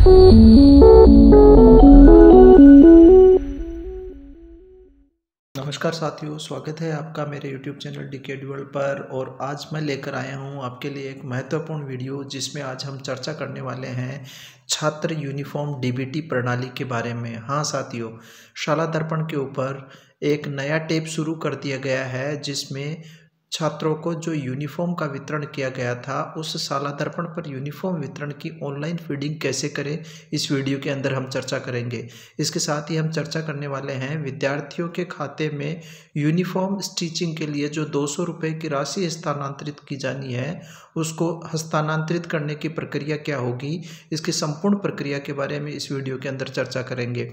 नमस्कार साथियों, स्वागत है आपका मेरे YouTube चैनल डीके ड्यूल पर। और आज मैं लेकर आया हूं आपके लिए एक महत्वपूर्ण वीडियो, जिसमें आज हम चर्चा करने वाले हैं छात्र यूनिफॉर्म डीबीटी प्रणाली के बारे में। हाँ साथियों, शाला दर्पण के ऊपर एक नया टैब शुरू कर दिया गया है, जिसमें छात्रों को जो यूनिफॉर्म का वितरण किया गया था, उस शाला दर्पण पर यूनिफॉर्म वितरण की ऑनलाइन फीडिंग कैसे करें, इस वीडियो के अंदर हम चर्चा करेंगे। इसके साथ ही हम चर्चा करने वाले हैं विद्यार्थियों के खाते में यूनिफॉर्म स्टिचिंग के लिए जो 200 रुपये की राशि हस्तांतरित की जानी है, उसको हस्तांतरित करने की प्रक्रिया क्या होगी। इसकी संपूर्ण प्रक्रिया के बारे में इस वीडियो के अंदर चर्चा करेंगे।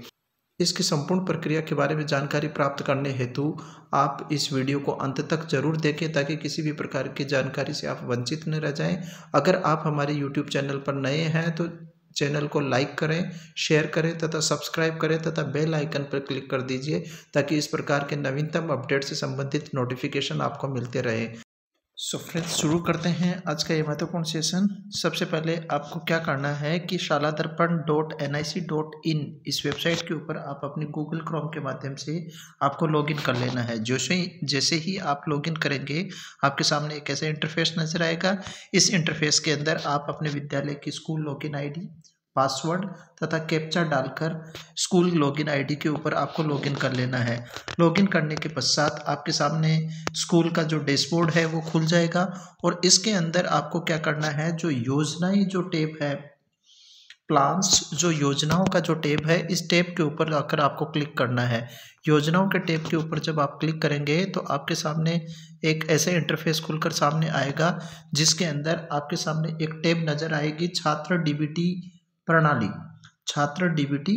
इसकी संपूर्ण प्रक्रिया के बारे में जानकारी प्राप्त करने हेतु आप इस वीडियो को अंत तक जरूर देखें, ताकि किसी भी प्रकार की जानकारी से आप वंचित न रह जाएं। अगर आप हमारे YouTube चैनल पर नए हैं तो चैनल को लाइक करें, शेयर करें तथा सब्सक्राइब करें तथा बेल आइकन पर क्लिक कर दीजिए, ताकि इस प्रकार के नवीनतम अपडेट से संबंधित नोटिफिकेशन आपको मिलते रहे। सो फ्रेंड्स, शुरू करते हैं आज का ये महत्वपूर्ण सेशन। सबसे पहले आपको क्या करना है कि shaladharpan.nic.in इस वेबसाइट के ऊपर आप अपनी गूगल क्रोम के माध्यम से आपको लॉगिन कर लेना है। जैसे ही आप लॉगिन करेंगे, आपके सामने एक ऐसा इंटरफेस नजर आएगा। इस इंटरफेस के अंदर आप अपने विद्यालय की स्कूल लॉगिन आईडी, पासवर्ड तथा कैप्चा डालकर स्कूल लॉगिन आईडी के ऊपर आपको लॉगिन कर लेना है। लॉगिन करने के पश्चात आपके सामने स्कूल का जो डैशबोर्ड है वो खुल जाएगा, और इसके अंदर आपको क्या करना है, जो योजनाएं जो टैब है, प्लान्स जो योजनाओं का जो टैब है, इस टैब के ऊपर आकर आपको क्लिक करना है। योजनाओं के टैब के ऊपर जब आप क्लिक करेंगे तो आपके सामने एक ऐसा इंटरफेस खुलकर सामने आएगा, जिसके अंदर आपके सामने एक टैब नजर आएगी, छात्र डीबीटी प्रणाली। छात्र डीबीटी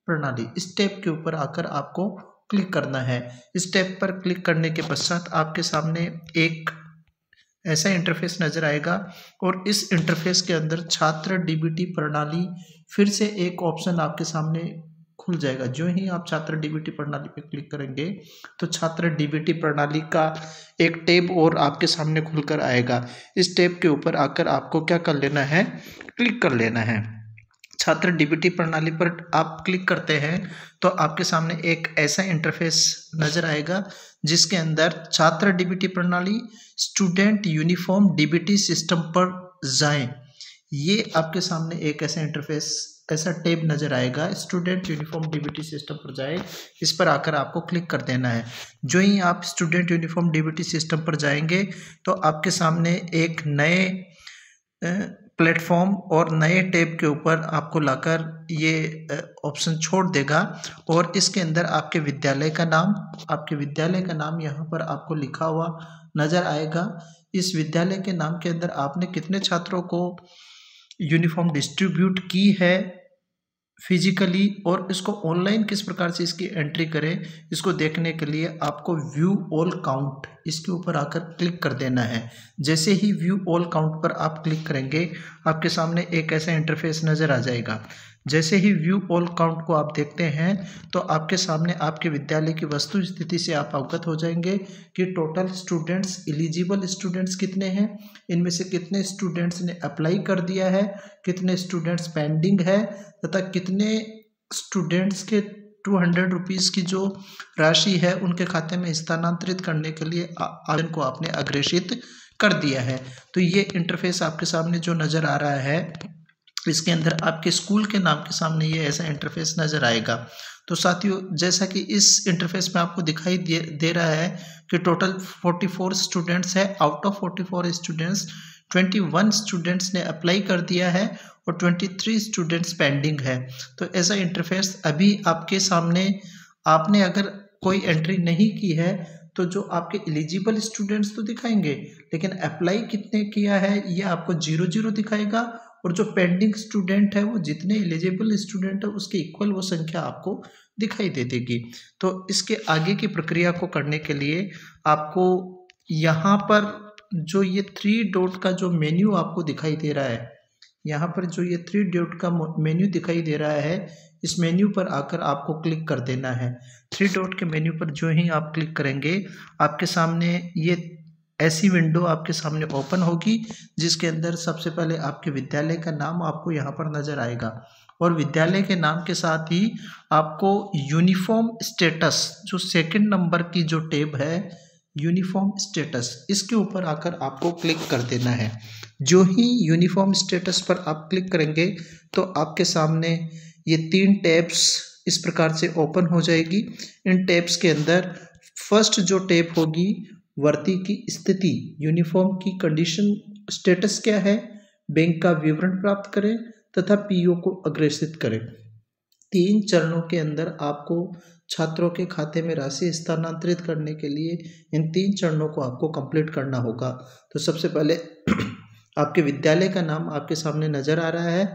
प्रणाली, इस टैब के ऊपर आकर आपको क्लिक करना है। इस टैब पर क्लिक करने के पश्चात आपके सामने एक ऐसा इंटरफेस नजर आएगा, और इस इंटरफेस के अंदर छात्र डीबीटी प्रणाली फिर से एक ऑप्शन आपके सामने खुल जाएगा। जो ही आप छात्र डीबीटी प्रणाली पे क्लिक करेंगे तो छात्र डीबीटी प्रणाली का एक टैब और आपके सामने खुलकर आएगा। इस टैब के ऊपर आकर आपको क्या कर लेना है, क्लिक कर लेना है। छात्र डीबीटी प्रणाली पर आप क्लिक करते हैं तो आपके सामने एक ऐसा इंटरफेस नजर आएगा, जिसके अंदर छात्र डीबीटी प्रणाली स्टूडेंट यूनिफॉर्म डीबीटी सिस्टम पर जाएं। ये आपके सामने एक ऐसा इंटरफेस, ऐसा टैब नजर आएगा, स्टूडेंट यूनिफॉर्म डीबीटी सिस्टम पर जाए। इस पर आकर आपको क्लिक कर देना है। जो ही आप स्टूडेंट यूनिफॉर्म डीबीटी सिस्टम पर जाएंगे तो आपके सामने एक नए प्लेटफॉर्म और नए टैब के ऊपर आपको लाकर ये ऑप्शन छोड़ देगा, और इसके अंदर आपके विद्यालय का नाम यहाँ पर आपको लिखा हुआ नजर आएगा। इस विद्यालय के नाम के अंदर आपने कितने छात्रों को यूनिफॉर्म डिस्ट्रीब्यूट की है फिजिकली, और इसको ऑनलाइन किस प्रकार से इसकी एंट्री करें, इसको देखने के लिए आपको व्यू ऑल काउंट, इसके ऊपर आकर क्लिक कर देना है। जैसे ही व्यू ऑल काउंट पर आप क्लिक करेंगे, आपके सामने एक ऐसा इंटरफेस नजर आ जाएगा। जैसे ही व्यू ऑल काउंट को आप देखते हैं तो आपके सामने आपके विद्यालय की वस्तु स्थिति से आप अवगत हो जाएंगे कि टोटल स्टूडेंट्स, एलिजिबल स्टूडेंट्स कितने हैं, इनमें से कितने स्टूडेंट्स ने अप्लाई कर दिया है, कितने स्टूडेंट्स पेंडिंग है, तथा कितने स्टूडेंट्स के 200 रुपीज़ की जो राशि है उनके खाते में स्थानांतरित करने के लिए आवेदन को आपने अग्रेषित कर दिया है। तो ये इंटरफेस आपके सामने जो नज़र आ रहा है, इसके अंदर आपके स्कूल के नाम के सामने ये ऐसा इंटरफेस नज़र आएगा। तो साथियों, जैसा कि इस इंटरफेस में आपको दिखाई दे रहा है कि टोटल 44 स्टूडेंट्स है। आउट ऑफ 44 स्टूडेंट्स 21 स्टूडेंट्स ने अप्लाई कर दिया है और 23 स्टूडेंट्स पेंडिंग है। तो ऐसा इंटरफेस अभी आपके सामने, आपने अगर कोई एंट्री नहीं की है तो जो आपके एलिजिबल स्टूडेंट्स तो दिखाएंगे, लेकिन अप्लाई कितने किया है ये आपको 0 दिखाएगा, और जो पेंडिंग स्टूडेंट है वो जितने एलिजिबल स्टूडेंट है उसके इक्वल वो संख्या आपको दिखाई दे देगी। तो इसके आगे की प्रक्रिया को करने के लिए आपको यहाँ पर जो ये 3 डॉट का जो मेन्यू आपको दिखाई दे रहा है, यहाँ पर जो ये 3 डॉट का मेन्यू दिखाई दे रहा है, इस मेन्यू पर आकर आपको क्लिक कर देना है। 3 डॉट के मेन्यू पर जो ही आप क्लिक करेंगे, आपके सामने ये ऐसी विंडो आपके सामने ओपन होगी, जिसके अंदर सबसे पहले आपके विद्यालय का नाम आपको यहाँ पर नजर आएगा। और विद्यालय के नाम के साथ ही आपको यूनिफॉर्म स्टेटस, जो सेकंड नंबर की जो टैब है यूनिफॉर्म स्टेटस, इसके ऊपर आकर आपको क्लिक कर देना है। जो ही यूनिफॉर्म स्टेटस पर आप क्लिक करेंगे तो आपके सामने ये 3 टैब्स इस प्रकार से ओपन हो जाएगी। इन टैब्स के अंदर फर्स्ट जो टैब होगी वर्दी की स्थिति, यूनिफॉर्म की कंडीशन स्टेटस क्या है, बैंक का विवरण प्राप्त करें तथा पीओ को अग्रेसित करें। 3 चरणों के अंदर आपको छात्रों के खाते में राशि स्थानांतरित करने के लिए इन 3 चरणों को आपको कंप्लीट करना होगा। तो सबसे पहले आपके विद्यालय का नाम आपके सामने नजर आ रहा है,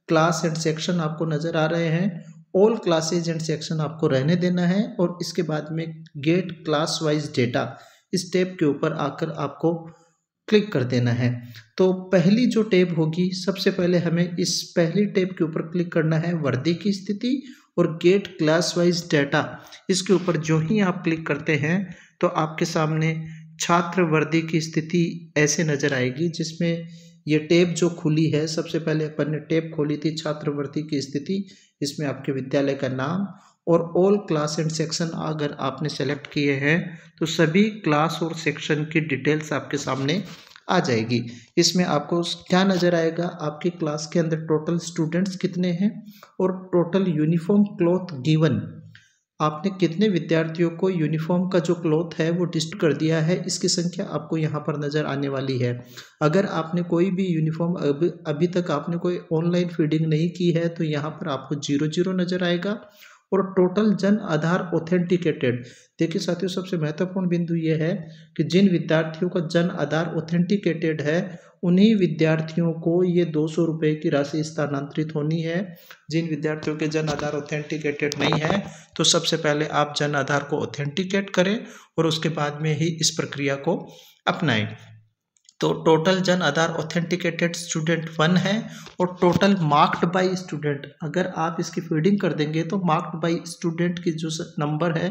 क्लास एंड सेक्शन आपको नजर आ रहे हैं, ऑल क्लासेज एंड सेक्शन आपको रहने देना है और इसके बाद में गेट क्लास वाइज डेटा, इस टैब के ऊपर आकर आपको क्लिक कर देना है। तो पहली जो टैब होगी, सबसे पहले हमें इस पहली टैब के ऊपर क्लिक करना है, वर्दी की स्थिति और गेट क्लास वाइज डेटा। इसके ऊपर जो ही आप क्लिक करते हैं तो आपके सामने छात्र वर्दी की स्थिति ऐसे नजर आएगी, जिसमें ये टैब जो खुली है, सबसे पहले अपन ने टैब खोली थी छात्र वर्दी की स्थिति, इसमें आपके विद्यालय का नाम और ऑल क्लास एंड सेक्शन अगर आपने सेलेक्ट किए हैं तो सभी क्लास और सेक्शन की डिटेल्स आपके सामने आ जाएगी। इसमें आपको क्या नज़र आएगा, आपकी क्लास के अंदर टोटल स्टूडेंट्स कितने हैं और टोटल यूनिफॉर्म क्लॉथ गिवन, आपने कितने विद्यार्थियों को यूनिफॉर्म का जो क्लॉथ है वो डिस्ट्रीब्यूट कर दिया है, इसकी संख्या आपको यहाँ पर नज़र आने वाली है। अगर आपने कोई भी यूनिफॉर्म अभी तक आपने कोई ऑनलाइन फीडिंग नहीं की है तो यहाँ पर आपको 00 नज़र आएगा। और टोटल जन आधार ऑथेंटिकेटेड, देखिए साथियों सबसे महत्वपूर्ण बिंदु ये है कि जिन विद्यार्थियों का जन आधार ऑथेंटिकेटेड है उन्हीं विद्यार्थियों को ये 200 रुपये की राशि स्थानांतरित होनी है। जिन विद्यार्थियों के जन आधार ऑथेंटिकेटेड नहीं है तो सबसे पहले आप जन आधार को ऑथेंटिकेट करें और उसके बाद में ही इस प्रक्रिया को अपनाएं। तो total Jan Aadhaar authenticated student 1 है और टोटल मार्क्ड बाय स्टूडेंट, अगर आप इसकी फीडिंग कर देंगे तो मार्क्ड बाय स्टूडेंट की जो नंबर है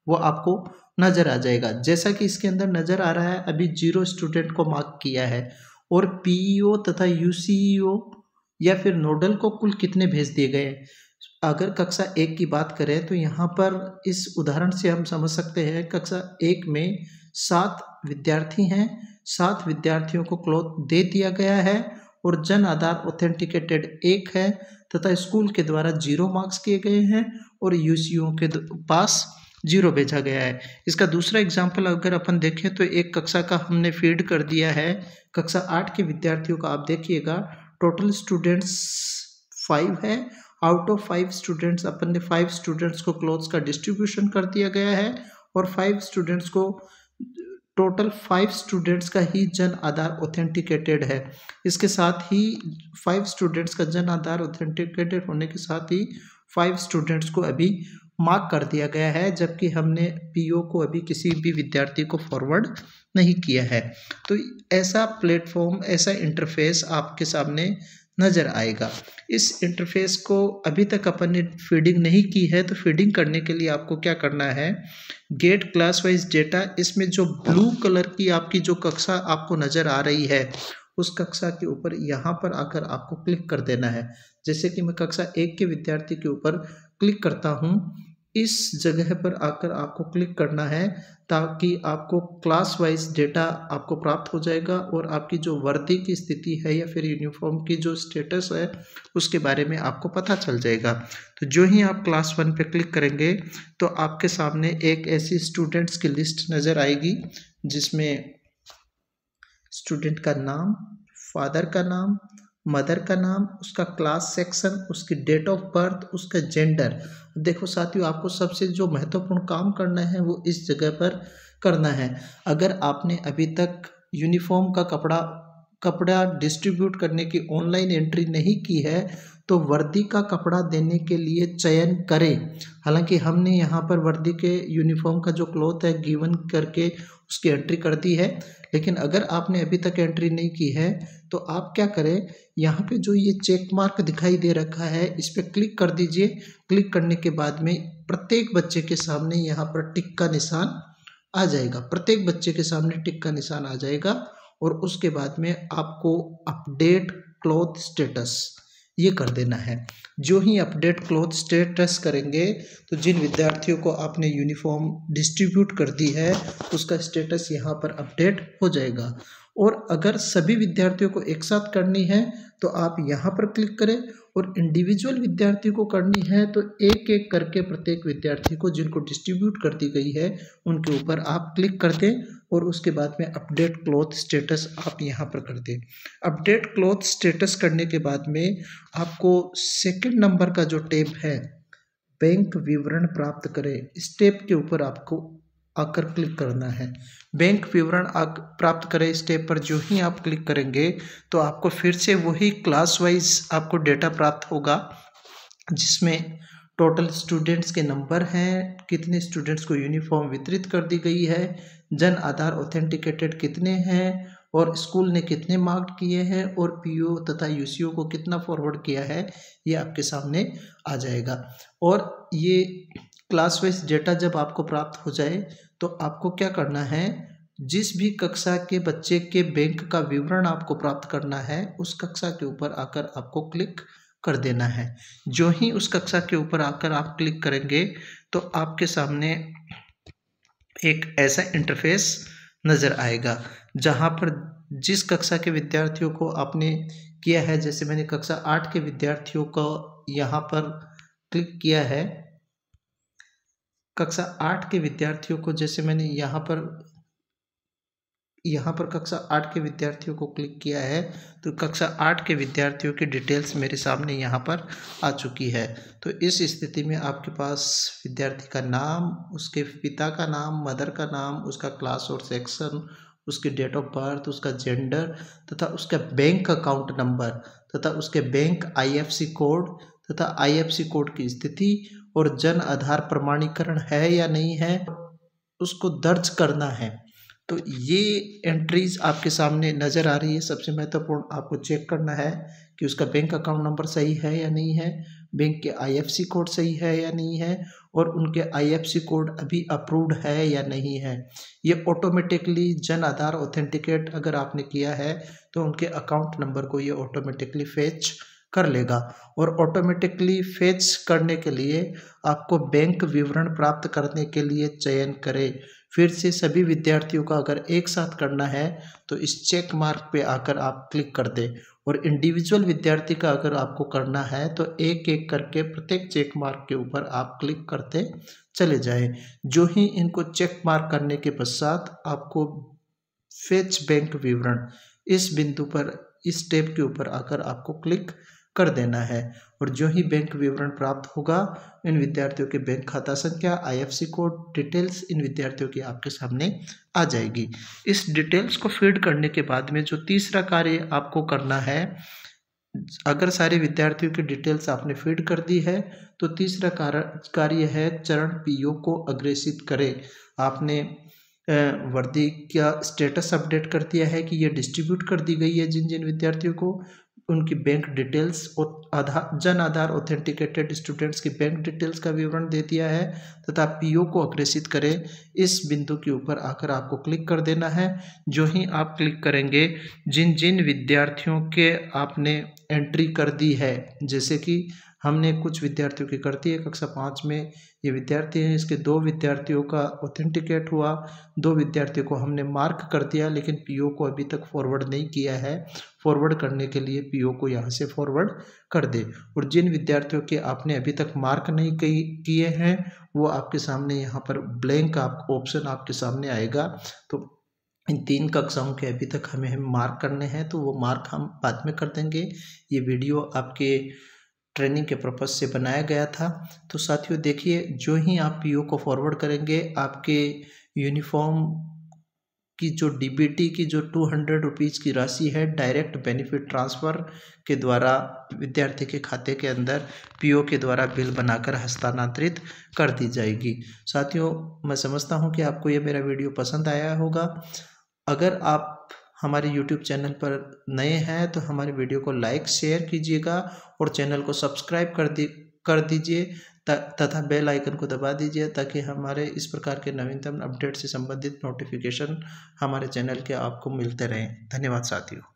वो आपको नज़र आ जाएगा। जैसा कि इसके अंदर नज़र आ रहा है अभी 0 स्टूडेंट को मार्क किया है और पीईओ तथा यूसीईओ या फिर नोडल को कुल कितने भेज दिए गए। अगर कक्षा 1 की बात करें तो यहाँ पर इस उदाहरण से हम समझ सकते हैं कक्षा 1 में 7 विद्यार्थी हैं, 7 विद्यार्थियों को क्लॉथ दे दिया गया है और जन आधार ऑथेंटिकेटेड 1 है तथा स्कूल के द्वारा 0 मार्क्स किए गए हैं और यूसीओ के पास 0 भेजा गया है। इसका दूसरा एग्जाम्पल अगर अपन देखें तो एक कक्षा का हमने फीड कर दिया है, कक्षा 8 के विद्यार्थियों का आप देखिएगा टोटल स्टूडेंट्स 5 है, आउट ऑफ 5 स्टूडेंट्स अपन ने 5 स्टूडेंट्स को क्लॉथ्स का डिस्ट्रीब्यूशन कर दिया गया है और 5 स्टूडेंट्स को टोटल 5 स्टूडेंट्स का ही जन आधार ऑथेंटिकेटेड है। इसके साथ ही 5 स्टूडेंट्स का जन आधार ऑथेंटिकेटेड होने के साथ ही 5 स्टूडेंट्स को अभी मार्क कर दिया गया है, जबकि हमने पीओ को अभी किसी भी विद्यार्थी को फॉरवर्ड नहीं किया है। तो ऐसा प्लेटफॉर्म, ऐसा इंटरफेस आपके सामने नज़र आएगा। इस इंटरफेस को अभी तक अपन ने फीडिंग नहीं की है तो फीडिंग करने के लिए आपको क्या करना है, गेट क्लास वाइज डेटा, इसमें जो ब्लू कलर की आपकी जो कक्षा आपको नज़र आ रही है उस कक्षा के ऊपर यहाँ पर आकर आपको क्लिक कर देना है। जैसे कि मैं कक्षा 1 के विद्यार्थी के ऊपर क्लिक करता हूँ, इस जगह पर आकर आपको क्लिक करना है ताकि आपको क्लास वाइज डेटा आपको प्राप्त हो जाएगा और आपकी जो वर्दी की स्थिति है या फिर यूनिफॉर्म की जो स्टेटस है उसके बारे में आपको पता चल जाएगा। तो जो ही आप क्लास 1 पे क्लिक करेंगे तो आपके सामने एक ऐसी स्टूडेंट्स की लिस्ट नज़र आएगी जिसमें स्टूडेंट का नाम, फादर का नाम, मदर का नाम, उसका क्लास सेक्शन, उसकी डेट ऑफ बर्थ, उसका जेंडर। देखो साथियों आपको सबसे जो महत्वपूर्ण काम करना है वो इस जगह पर करना है। अगर आपने अभी तक यूनिफॉर्म का कपड़ा डिस्ट्रीब्यूट करने की ऑनलाइन एंट्री नहीं की है तो वर्दी का कपड़ा देने के लिए चयन करें। हालांकि हमने यहाँ पर वर्दी के यूनिफॉर्म का जो क्लॉथ है गिवन करके उसकी एंट्री कर दी है, लेकिन अगर आपने अभी तक एंट्री नहीं की है तो आप क्या करें, यहाँ पे जो ये चेक मार्क दिखाई दे रखा है इस पर क्लिक कर दीजिए। क्लिक करने के बाद में प्रत्येक बच्चे के सामने यहाँ पर टिक का निशान आ जाएगा, प्रत्येक बच्चे के सामने टिक का निशान आ जाएगा और उसके बाद में आपको अपडेट क्लॉथ स्टेटस ये कर देना है। जो ही अपडेट क्लॉथ स्टेटस करेंगे तो जिन विद्यार्थियों को आपने यूनिफॉर्म डिस्ट्रीब्यूट कर दी है उसका स्टेटस यहाँ पर अपडेट हो जाएगा। और अगर सभी विद्यार्थियों को एक साथ करनी है तो आप यहाँ पर क्लिक करें, और इंडिविजुअल विद्यार्थियों को करनी है तो एक एक करके प्रत्येक विद्यार्थी को जिनको डिस्ट्रीब्यूट कर दी गई है उनके ऊपर आप क्लिक कर दें, और उसके बाद में अपडेट क्लॉथ स्टेटस आप यहाँ पर कर दें। अपडेट क्लॉथ स्टेटस करने के बाद में आपको सेकंड नंबर का जो टैब है बैंक विवरण प्राप्त करें, इस टैब के ऊपर आपको आकर क्लिक करना है। बैंक विवरण प्राप्त करें इस टैब पर जो ही आप क्लिक करेंगे तो आपको फिर से वही क्लास वाइज आपको डेटा प्राप्त होगा, जिसमें टोटल स्टूडेंट्स के नंबर हैं, कितने स्टूडेंट्स को यूनिफॉर्म वितरित कर दी गई है, जन आधार ऑथेंटिकेटेड कितने हैं, और स्कूल ने कितने मार्क किए हैं, और पीओ तथा यूसीओ को कितना फॉरवर्ड किया है, ये आपके सामने आ जाएगा। और ये क्लास वाइज डेटा जब आपको प्राप्त हो जाए तो आपको क्या करना है, जिस भी कक्षा के बच्चे के बैंक का विवरण आपको प्राप्त करना है उस कक्षा के ऊपर आकर आपको क्लिक कर देना है। जो ही उस कक्षा के ऊपर आकर आप क्लिक करेंगे तो आपके सामने एक ऐसा इंटरफेस नज़र आएगा जहां पर जिस कक्षा के विद्यार्थियों को आपने किया है, जैसे मैंने कक्षा 8 के विद्यार्थियों को यहाँ पर क्लिक किया है, कक्षा 8 के विद्यार्थियों को जैसे मैंने यहाँ पर कक्षा 8 के विद्यार्थियों को क्लिक किया है तो कक्षा 8 के विद्यार्थियों की डिटेल्स मेरे सामने यहाँ पर आ चुकी है। तो इस स्थिति में आपके पास विद्यार्थी का नाम, उसके पिता का नाम, मदर का नाम, उसका क्लास और सेक्शन, उसकी डेट ऑफ बर्थ, उसका जेंडर तथा उसका बैंक अकाउंट नंबर तथा उसके बैंक आईएफएससी कोड तथा आईएफएससी कोड की स्थिति, और जन आधार प्रमाणीकरण है या नहीं है उसको दर्ज करना है। तो ये एंट्रीज आपके सामने नज़र आ रही है। सबसे महत्वपूर्ण आपको चेक करना है कि उसका बैंक अकाउंट नंबर सही है या नहीं है, बैंक के आईएफएससी कोड सही है या नहीं है, और उनके आईएफएससी कोड अभी अप्रूव्ड है या नहीं है। ये ऑटोमेटिकली जन आधार ऑथेंटिकेट अगर आपने किया है तो उनके अकाउंट नंबर को ये ऑटोमेटिकली फेच कर लेगा। और ऑटोमेटिकली फेच करने के लिए आपको बैंक विवरण प्राप्त करने के लिए चयन करें। फिर से सभी विद्यार्थियों का अगर एक साथ करना है तो इस चेक मार्क पे आकर आप क्लिक कर दें, और इंडिविजुअल विद्यार्थी का अगर आपको करना है तो एक एक करके प्रत्येक चेक मार्क के ऊपर आप क्लिक करते चले जाएं। जो ही इनको चेक मार्क करने के पश्चात आपको फेच बैंक विवरण इस बिंदु पर, इस टैब के ऊपर आकर आपको क्लिक कर देना है, और जो ही बैंक विवरण प्राप्त होगा इन विद्यार्थियों के बैंक खाता संख्या, आईएफएससी कोड डिटेल्स इन विद्यार्थियों की आपके सामने आ जाएगी। इस डिटेल्स को फीड करने के बाद में जो तीसरा कार्य आपको करना है, अगर सारे विद्यार्थियों की डिटेल्स आपने फीड कर दी है तो तीसरा कार्य है चरण पीओ को अग्रेसित करें। आपने वर्दी का स्टेटस अपडेट कर दिया है कि ये डिस्ट्रीब्यूट कर दी गई है जिन जिन विद्यार्थियों को, उनकी बैंक डिटेल्स और जन आधार ऑथेंटिकेटेड स्टूडेंट्स की बैंक डिटेल्स का विवरण दे दिया है तथा पीओ को अग्रेसित करें। इस बिंदु के ऊपर आकर आपको क्लिक कर देना है। जो ही आप क्लिक करेंगे, जिन जिन विद्यार्थियों के आपने एंट्री कर दी है, जैसे कि हमने कुछ विद्यार्थियों की कर दी है, कक्षा 5 में ये विद्यार्थी हैं, इसके 2 विद्यार्थियों का ऑथेंटिकेट हुआ, 2 विद्यार्थियों को हमने मार्क कर दिया लेकिन पीओ को अभी तक फॉरवर्ड नहीं किया है। फॉरवर्ड करने के लिए पीओ को यहाँ से फॉरवर्ड कर दे। और जिन विद्यार्थियों के आपने अभी तक मार्क नहीं किए हैं वो आपके सामने यहाँ पर ब्लैंक ऑप्शन आपके सामने आएगा। तो इन 3 कक्षाओं के अभी तक हमें मार्क करने हैं तो वो मार्क हम बाद में कर देंगे। ये वीडियो आपके ट्रेनिंग के पर्पज़ से बनाया गया था। तो साथियों देखिए, जो ही आप पीओ को फॉरवर्ड करेंगे आपके यूनिफॉर्म की जो डीबीटी की जो 200 रुपीज़ की राशि है डायरेक्ट बेनिफिट ट्रांसफ़र के द्वारा विद्यार्थी के खाते के अंदर पीओ के द्वारा बिल बनाकर हस्तांतरित कर दी जाएगी। साथियों, मैं समझता हूं कि आपको ये मेरा वीडियो पसंद आया होगा। अगर आप हमारे YouTube चैनल पर नए हैं तो हमारे वीडियो को लाइक शेयर कीजिएगा और चैनल को सब्सक्राइब कर दीजिए तथा बेल आइकन को दबा दीजिए ताकि हमारे इस प्रकार के नवीनतम अपडेट से संबंधित नोटिफिकेशन हमारे चैनल के आपको मिलते रहें। धन्यवाद साथियों।